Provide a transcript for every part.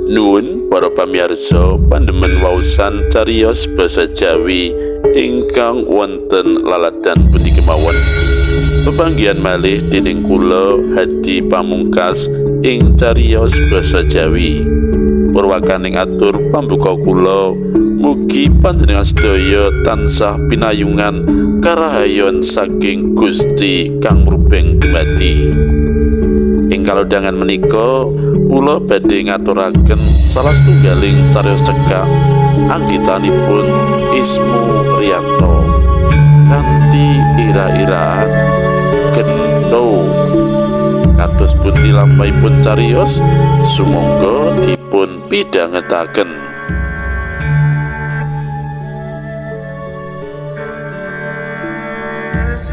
Nuwun para pamirsa pandemen waosan cariyos basa Jawi ingkang wonten laladan pundi kemawon. Pepanggihan malih dening kula Hadi Pamungkas ing cariyos basa Jawi. Purwakaning atur pambuka kula mugi panjenengan sedaya tansah pinayungan karahayon saking Gusti kang mrubeng dumadi. Ing kalodhangan menika kula badhe ngaturaken salah setunggaling cariyos cekak anggitanipun Ismu Riyanto kanthi ira-iraan Gento. Kados pundi lampahipun cariyos sumangga dipun pidhangetaken.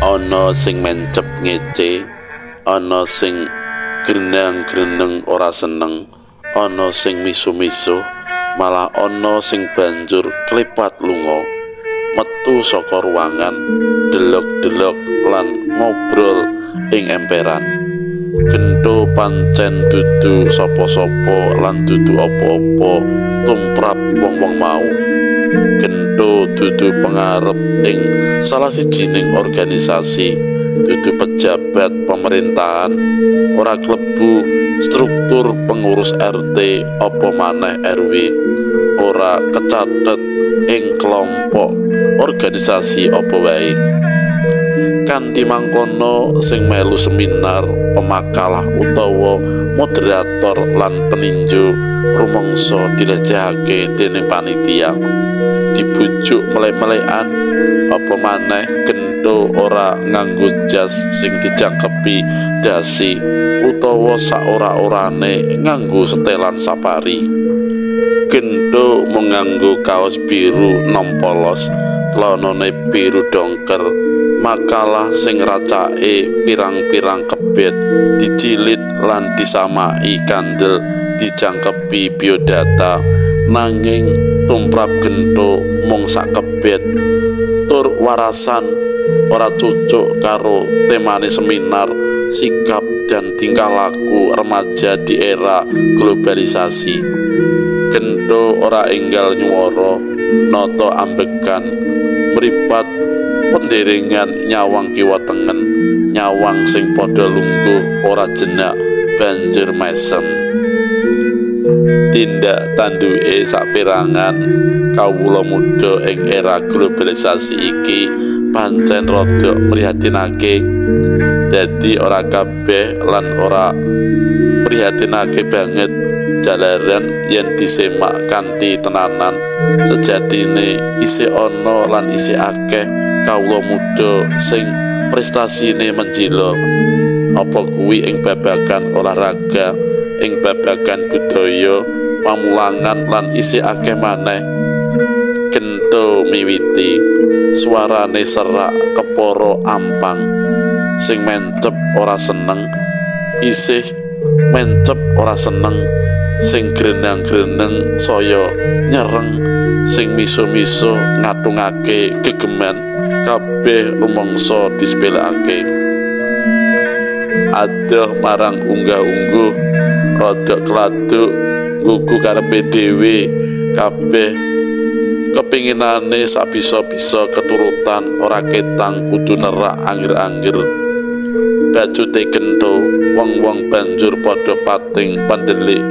Ana sing mencep ngece, ana sing grenang-greneng ora seneng, ana sing misu-misu, malah ana sing banjur klepat lunga metu saka ruangan delok-delok lan ngobrol ing emperan. Gento pancen dudu sapa-sapa lan dudu apa-apa tumrap wong-wong mau. Gento dudu pengarep ing salah sijining organisasi, dudu pejabat pemerintahan, ora klebu struktur pengurus RT apa maneh RW, ora kecathet ing kelompok organisasi apa wae. Kanthi mangkono sing melu seminar, pemakalah utawa moderator lan peninju rumangsa dilecehake dening panitia, dibujuk melek-melekan, apa maneh Gento ora nganggo jas sing dijangkepi dasi utawa saora-orane nganggo setelan safari. Gento menganggo kaos biru nom polos, tlanane biru dongker, makalah sing racake pirang-pirang kebet dijilid lan disamai kandel dijangkepi biodata, nanging tumrap Gento mung sak kebet tur warasan ora cocok karo temane seminar sikap dan tingkah laku remaja di era globalisasi. Gento ora enggal nyuwara nata ambekan mripat penderengan nyawang kiwa tengen, nyawang sing padha lungguh ora jenak banjur mesem. Tindak tanduke saperangan kawula muda ing era globalisasi iki pancen rada prihatinake. Dadi ora kabeh lan ora prihatinake banget jalaran yen disemak kanthi tenanan. Sejatine isih ana lan isih akeh kawula muda sing prestasine menjila, apa kuwi ing babagan olahraga, ing babagan budaya, pamulangan lan isih akeh maneh. Gento miwiti suarane serak kepara ampang, sing mencep ora seneng isih mencep ora seneng, sing grenang-greneng saya nyereng, sing miso-miso ngatungake gegeman, kabeh rumangsa disepelekake. Adoh marang unggah-ungguh rada kladuk nggugu karepe dhewe, kabeh kepinginane sabisa-bisa keturutan, ora ketang kudu nerak angger-angger. Bajute Gento wong-wong banjur padha pating pandelik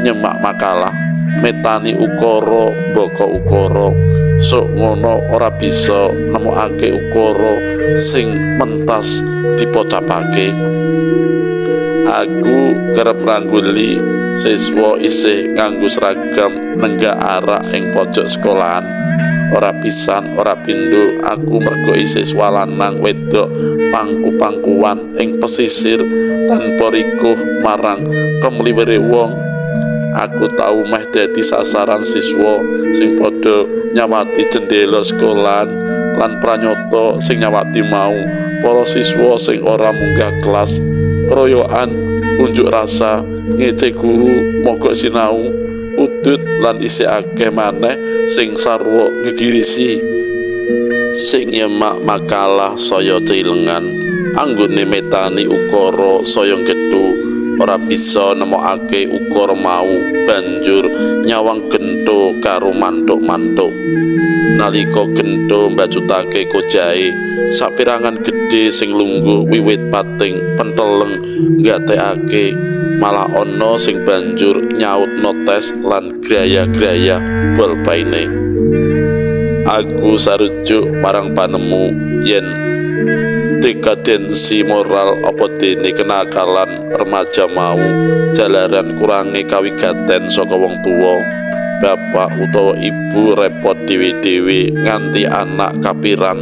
nyemak makalah, metani ukara mbaka ukara, sok ngono ora bisa nemokake ukara sing mentas dipocapake. Aku kerep rangguli siswa isih nganggo seragam nenggak arak ing pojok sekolahan. Ora pisan ora pindho aku mergo isih swalanang wedok pangku-pangkuan ing pesisir tanpa rikuh marang kemliwere wong. Aku tau meh dadi sasaran siswa sing padha nyawati jendela sekolahan lan pranyata sing nyawati mau para siswa sing ora munggah kelas, keroyokan, unjuk rasa, ngece guru, mogok sinau, udut lan isih akeh maneh sing sarwa ngegirisi, sing nyemak makalah saya cilengan anggone metani ukara saya gedhu ora bisa nemokake ukara mau, banjur nyawang Gento karo mantuk-mantuk. Nalika Gento mbacutake kojahe, sapirangan gedhe sing lungguh wiwit pating penteleng nggatekake, malah ana sing banjur nyaut notes lan graya-graya bolpaine. Aku sarujuk marang panemu yen dekadensi moral apa dene kenakalan remaja mau jalaran kurangi kawigaten saka wong tuwa, bapak utawa ibu repot dhewe-dhewe nganti anak kapiran.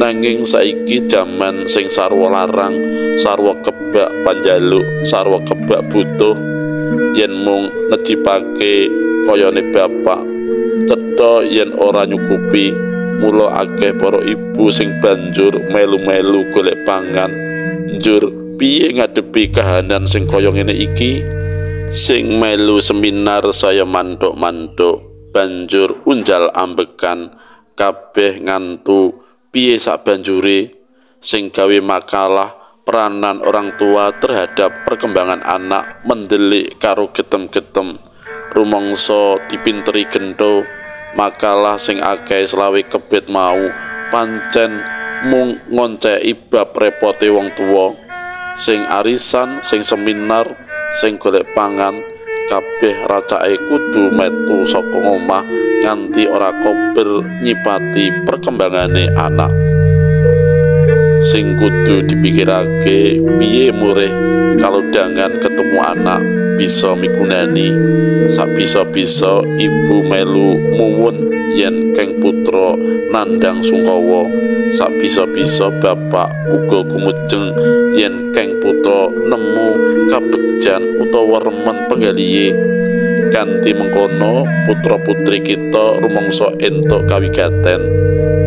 Nanging saiki jaman sing sarwa larang, sarwa kebak panjaluk, sarwa kebak butuh. Yen mung ngejipake kayane bapak, cetha yen ora nyukupi. Mula akeh para ibu sing banjur melu-melu golek pangan. Njur piye ngadepi kahanan sing kaya ngene iki? Sing melu seminar saya mantuk-mantuk, banjur unjal ambekan, kabeh ngantu piye sak banjure. Sing gawe makalah peranan orang tua terhadap perkembangan anak mendelik karo getem-getem. Rumangsa dipinteri Gento, makalah sing akeh selawe kebet mau pancen mung ngonceki bab repote wong tuwa. Sing arisan, sing seminar, sing golek pangan, kabeh racake kudu metu saka omah nganti ora kober nyipati perkembangane anak. Sing kudu dipikirake piye murih kalau dangan ketemu anak bisa migunani. Sak bisa-bisa ibu melu muwun yen keng putra nandang sungkawa, sak bisa-bisa bapak uga kumujeng yen keng putra nemu kabegjan utawa remen penggalihe. Kanthi mengkono putra-putri kita rumangsa entuk kawigaten,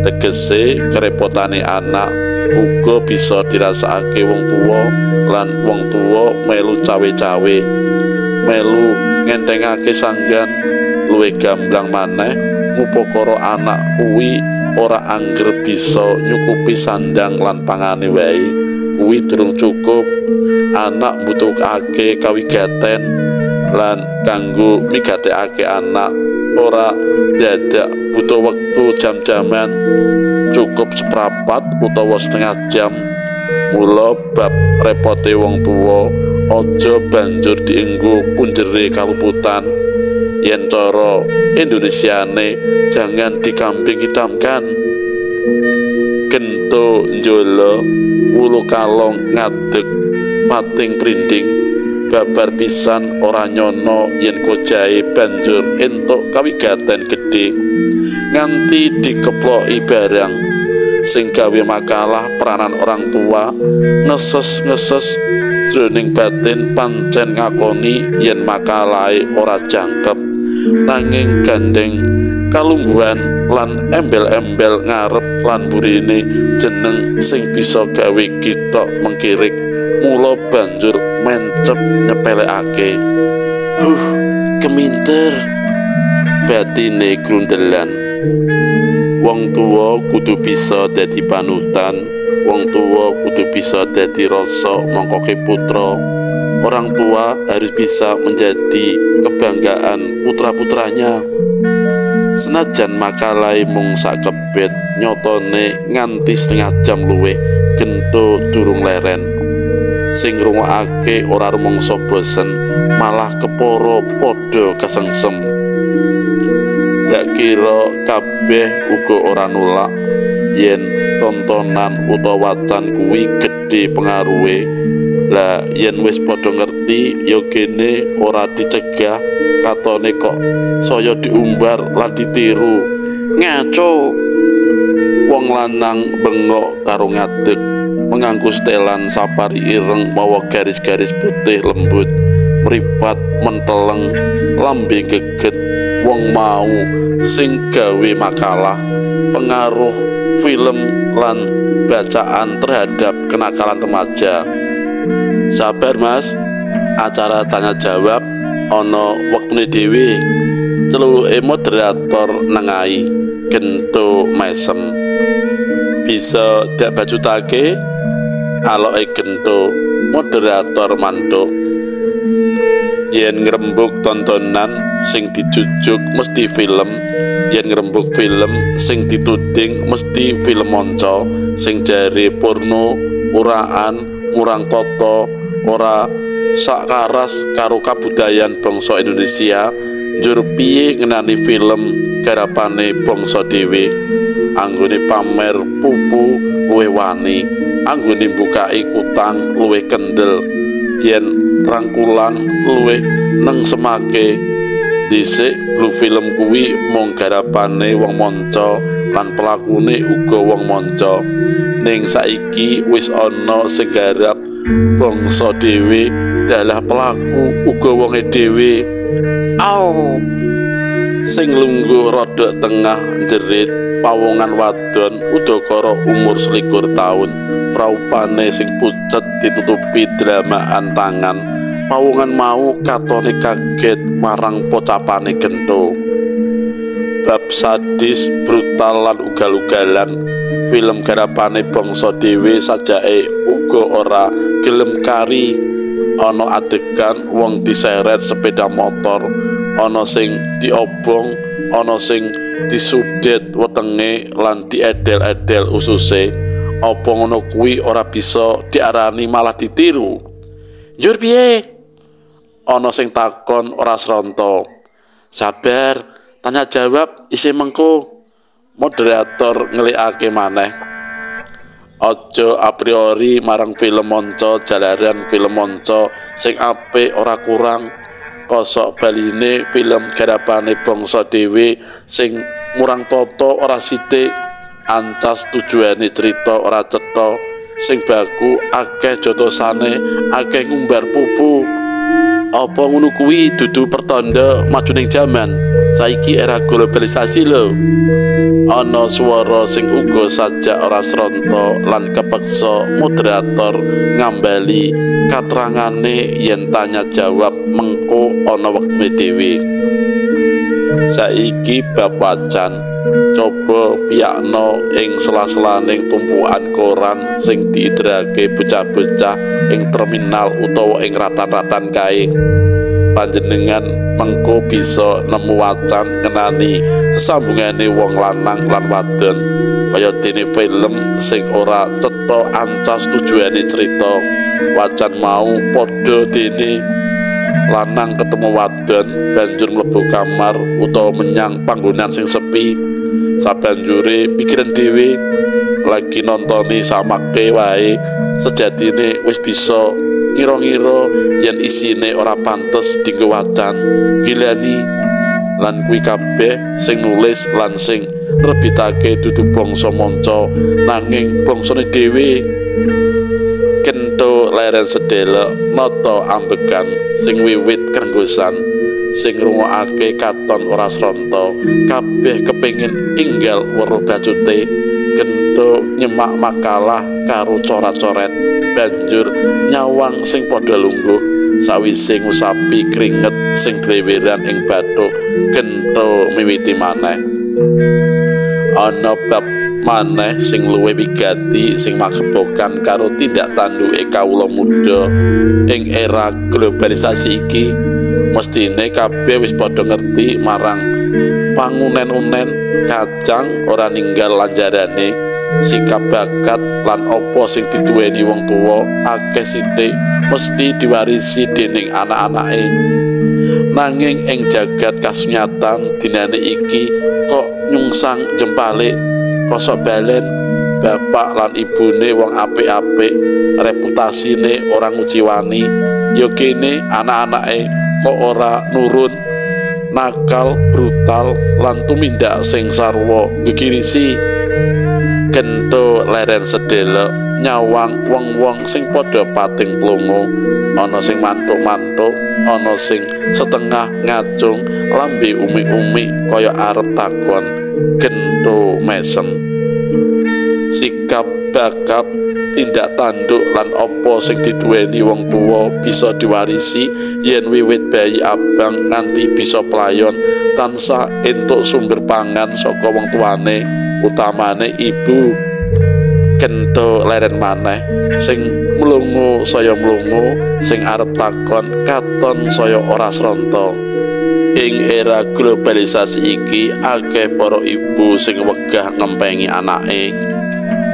tegese kerepotane anak uga bisa dirasakake wong tuwa lan wong tuwa melu cawe-cawe, melu ngentengake sanggan. Luwih gamblang maneh ngupakara anak kuwi ora angger bisa nyukupi sandang lan pangane wae, kuwi durung cukup. Anak mbutuhake kawigaten lan kanggo migatekake anak ora dadak butuh wektu jam-jaman, cukup seprapat utawa setengah jam. Mula bab repote wong tuwa aja banjur dienggo punjere kaluputan. Yen cara Indonesiane jangan dikambing hitamkan. Gento njolo wulu kalong ngadeg pating prinding, babar pisan ora nyono yen kojahe banjur entuk kawigaten gedhe nganti dikeploki barang. Sing gawe makalah peranan orang tua ngeses-ngeses jroning batin pancen ngakoni yen makalahe ora jangkep, nanging gandeng kalungguhan lan embel-embel ngarep lan burine jeneng sing bisa gawe kita mengkirik. Mula banjur mencep nyepelekake. Keminter batine grundelan. Wong tuwa kudu bisa dadi panutan, wong tuwa kudu bisa dadi rasa mangkoke putra. Orang tua harus bisa menjadi kebanggaan putra-putranya. Senajan makalai mung sak kebet, nyotone nganti setengah jam luwih Gento durung leren. Sing ngrungokake ora rumangsa bosen, malah kepara padha kesengsem. Dak kira kabeh uga ora nolak yen tontonan utawa wacan kuwi gedhe pengaruhe. Lah yen wis padha ngerti ya gene ora dicegah, katone kok saya diumbar lan ditiru. Ngaco. Wong lanang bengok karo ngadeg, menganggo setelan sapari ireng mawa garis-garis putih lembut, mripat menteleng, lambe geget. Wong mau sing gawe makalah, pengaruh film lan bacaan terhadap kenakalan remaja. Sabar Mas, acara tanya jawab ana wektune dhewe. Celuke moderator nengai Gento mesem. Bisa dak bacutake aloke Gento moderator mantuk. Yen ngrembug tontonan sing dijujuk mesti film, yen ngrembug film sing dituding mesti film monco, sing jare porno, uraan, murang toto, ora sakaras karo kabudayan bangsa Indonesia. Njur piye ngenani film garapane bangsa dhewe, anggone pamer pupu luwih wani, anggone mbukai kutang luwih kendel, yen rangkulan luwih neng semake. Dhisik blue film kuwi mung garapane wong monco lan pelakune uga wong monco, ning saiki wis ana sing garap bangsa dhewe dalah pelaku uga wonge dhewe. Au sing lungguh rodok tengah jerit pawongan wadon udakara umur 21 taun, praupane sing pucet ditutupi dramaan tangan. Pawongan mau katone kaget marang pocapane gento. Bab sadis, brutal lan ugal-ugalan, film garapane bangsa dhewe sajake uga ora gelem kari. Ana adegan wong diseret sepeda motor, ana sing diobong, ana sing disudet wetenge lan diedel-edel ususe. Apa ngono kuwi ora bisa diarani malah ditiru? Njur piye? Ana sing takon ora sronto. Sabar, tanya jawab isih mengko. Moderator ngelikake maneh. Aja a priori marang film monco, jalaran film monco sing apik ora kurang. Kosok baline film garapane bangsa dhewe sing murang toto ora sithik, ancas tujuane cerita ora cetha, sing baku akeh jotosane, akeh ngumbar pupu. Apa ngono kuwi dudu pertanda majuning jaman? Saiki era globalisasi lho. Ana swara sing uga sajak ora sronto lan kepeksa moderator ngambali katerangane yen tanya jawab mengko ana wektune dhewe. Saiki bab wacan, coba piyakno ing sela-selaning tumpukan koran sing diidrake bocah-bocah ing terminal utawa ing ratan-ratan kae. Panjenengan mengko bisa nemu wacan ngenani sesambungane wong lanang lan wadon, kaya dene film sing ora cetha ancas tujuane cerita. Wacan mau padha dene lanang ketemu wadon banjur mlebu kamar utawa menyang panggonan sing sepi. Sabanjure pikiran dhewe lagi nontoni samake wae, sejatine wis bisa ngira-ngira yen isine ora pantes dienggo wacan. Gilani lan kuwi kabeh sing nulis lan sing nerbitake dudu bangsa monco nanging bangsane dhewe. Kento leren sedelo nata ambekan sing wiwit krenggosan, sing ngrungokake katon ora sronto, kabeh kepengin inggal weruh bacute. Kento nyemak makalah karo coret-coret, banjur nyawang sing padha lungguh. Sawise ngusapi kringet sing dreweran ing bathuk, Kento miwiti maneh. Ana bab maneh sing luwih wigati sing makebokan karo tindak tanduke kawula muda ing era globalisasi iki. Mestine kabeh wis padha ngerti marang pangunen-unen kacang ora ninggal lanjarane. Sikap bakat lan apa sing dituweni wong tuwa akeh sithik mesti diwarisi dening anak-anake. Nanging ing jagat kasunyatan dinane iki kok nyungsang jempalik, kosok balen bapak lan ibune wong apik-apik, reputasine ora nguciwani. Ya kene anak-anake kok ora nurun, nakal, brutal lan tumindak sing sarwa gegirisi. Kento leren sedelo nyawang wong-wong sing padha pating plongo, ana sing mantuk-mantuk, ana sing setengah ngacung, lambe umi-umi kaya arep takon. Kento mesem. Sikap bakap, tindak tanduk lan apa sing diduweni wong tuwa bisa diwarisi yen wiwit bayi abang nganti bisa playon tansah entuk sumber pangan saka wong tuane, utamane ibu. Kento leren maneh sing mlungu saya mlungu sing arep takon katon saya ora sronto. Ing era globalisasi iki akeh para ibu sing wegah ngempengi anake.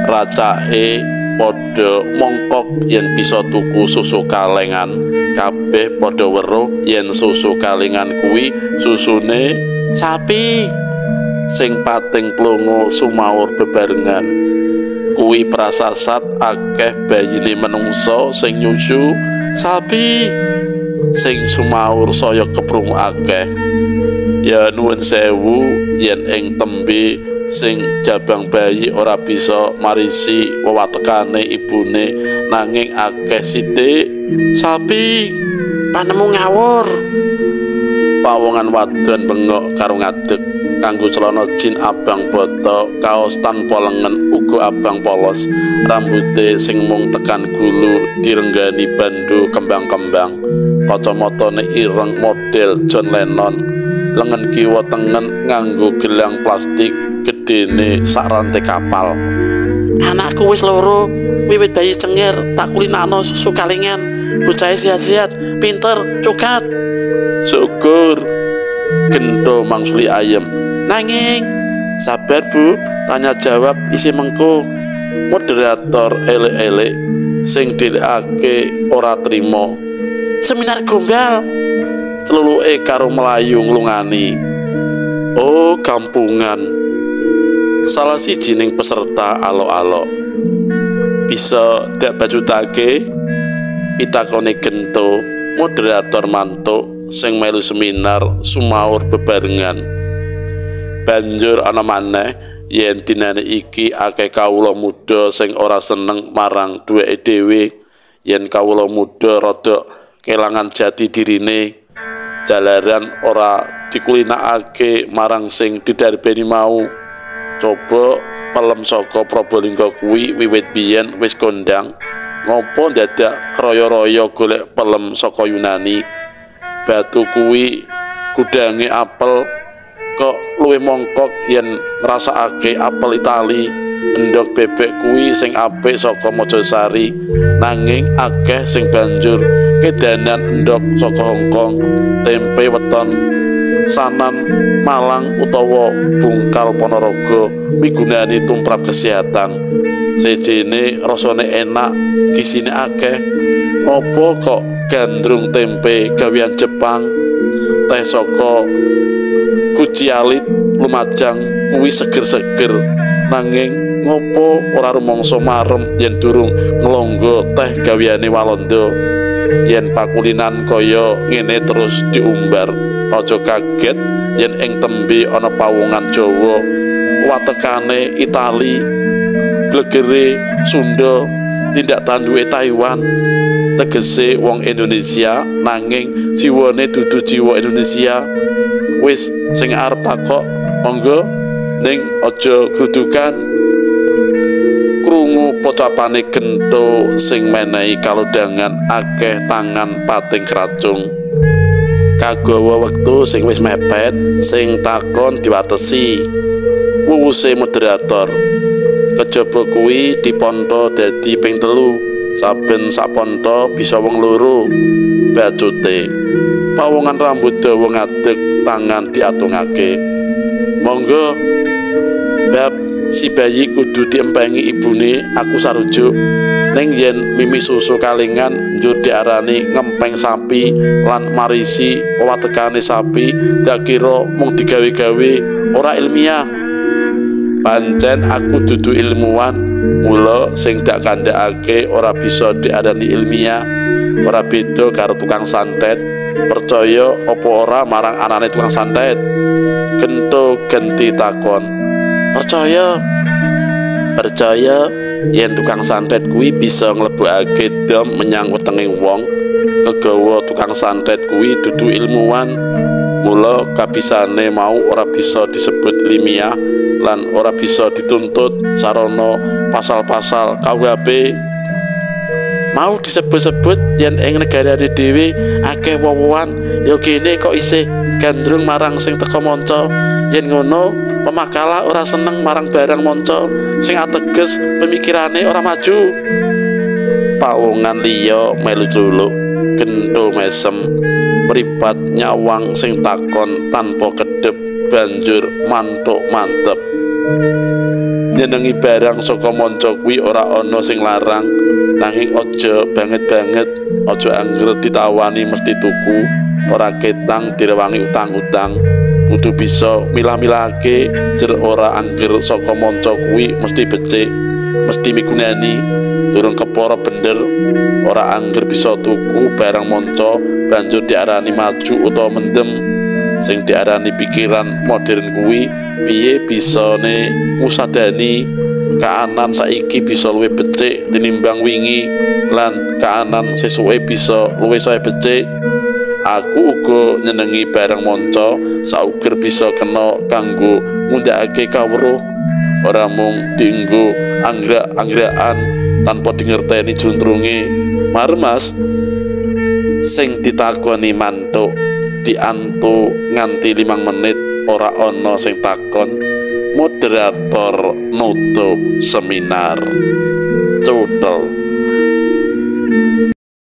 Racake padha mongkok yen bisa tuku susu kalengan, kabeh padha weruh yen susu kalengan kuwi susune sapi. Sing pating plungu sumaur bebarengan, kuwi prasasat akeh bayine menungso sing nyusu sapi. Sing sumaur saya keprungu akeh, ya nuwun sewu yen ing tembe sing jabang bayi ora bisa marisi wewatekane ibune, nanging akeh sithik sapi. Panemu ngawur. Pawongan wadon bengok karo ngadeg kanggo celana jin abang boto, kaos tanpa lengen uga abang polos, rambute sing mung tekan gulu direnggani bandu kembang-kembang, kacamatane ireng model John Lennon, lengen kiwa tengen nganggo gelang plastik gedene sak rantai kapal. Anakku wis loro, wiwit bayi cengir tak kulinakno susu kalengan, bocah sehat-sehat, pinter, cukat. Syukur. Gento mangsuli ayem. Nanging sabar Bu, tanya jawab isi mengko. Moderator elek-elek sing dhelekake ora trimo. Seminar gombal. Teluluke karo melayu nglungani. Oh, kampungan. Salah sijining peserta alo-alo. Bisa dak bajutake pitakone Gento. Moderator mantuk sing melu seminar sumaur bebarengan. Banjur ana maneh yen dinane iki akeh kawula muda sing ora seneng marang duweke dhewe, yen kawula muda rada kelangan jati dirine, jalaran ora dikulinakake marang sing didarbeni mau. Coba pelem saka Probolinggo kuwi wiwit biyen wis kondang, ngopo dadak kroyo-royo golek pelem saka Yunani. Batu kuwi gudange apel kok luwih mongkok yen ngrasakake apel Itali. Endhog bebek kuwi sing apik saka Mojosari, nanging akeh sing banjur kedanan endhog saka Hongkong. Tempe weton Sanan Malang utawa Bungkal Ponorogo migunani tumprap kesehatan. Sejene rasane enak, gisine akeh. Apa kok gandrung tempe gawean Jepang, teh saka Kucialit Lumajang kuwi seger-seger, nanging ngopo ora rumangsa marem yen durung nglonggo teh gaweane Walanda. Yen pakulinan kaya ngene terus diumbar, aja kaget yen ing tembe ana pawongan Jawa, watekane Itali, glegere Sunda, tindak tanduke Taiwan. Tegese wong Indonesia nanging jiwane dudu jiwa Indonesia. Wis sing arep takok monggo, ning aja grudukan. Krungu pocapane Gento sing menehi kalodhangan akeh tangan pating kracung. Kagawa wektu sing wis mepet, sing takon diwatesi. Wuwuse moderator. Kejaba kuwi diponto dadi ping 3. Saben saponto bisa wong loro. Bacute pawongan rambut dawa ngadeg, tangan diatungake. Monggo bab si bayi kudu diempengi ibune, aku sarujuk. Ning yen mimi susu kalengan njur diarani ngempeng sapi lan marisi wewatekane sapi, dak kira mung digawe-gawe ora ilmiah. Pancen aku dudu ilmuwan, mula sing dak kandhakake ora bisa diarani ilmiah. Ora beda karo tukang santet, percaya apa ora marang anane tukang santet? Gento genti takon. Percaya yen tukang santet kuwi bisa nglebokake dom menyang wetenging wong. Kegawa tukang santet kuwi dudu ilmuwan, mula kabisane mau ora bisa disebut ilmiah lan ora bisa dituntut sarana pasal-pasal KUHP. Mau disebut-sebut yen ing negarane dhewe akeh wowoan, ya kene kok isih gandrung marang sing teka monca. Yen ngono, pemakalah ora seneng marang barang monca sing ateges pemikirane ora maju. pawongan liya melu culuk gento mesem mripat nyawang sing takon tanpa kedep banjur mantuk mantep nyenengi barang saka manca kuwi ora ana sing larang nanging aja banget-banget aja angger ditawani mesti tuku ora ketang direwangi utang-utang kudu bisa milah-milahake jer ora angger saka manca kuwi mesti becik mesti migunani durung kepara bener ora angger bisa tuku barang manca banjur diarani maju utawa mendem sing diarani pikiran modern kuwi piye bisane ngusadani kaanan saiki bisa luwih becik tinimbang wingi lan kaanan sesuke bisa luwih sae becik. Aku uga nyenengi barang manca sauger bisa kena kanggo ngundhakake kawruh ora mung dienggo anggrek-anggrakan tanpa dingerteni juntrunge. Marmas sing ditakoni mantuk diantu nganti 5 menit ora ana sing takon. Moderator nutup seminar. Cudel.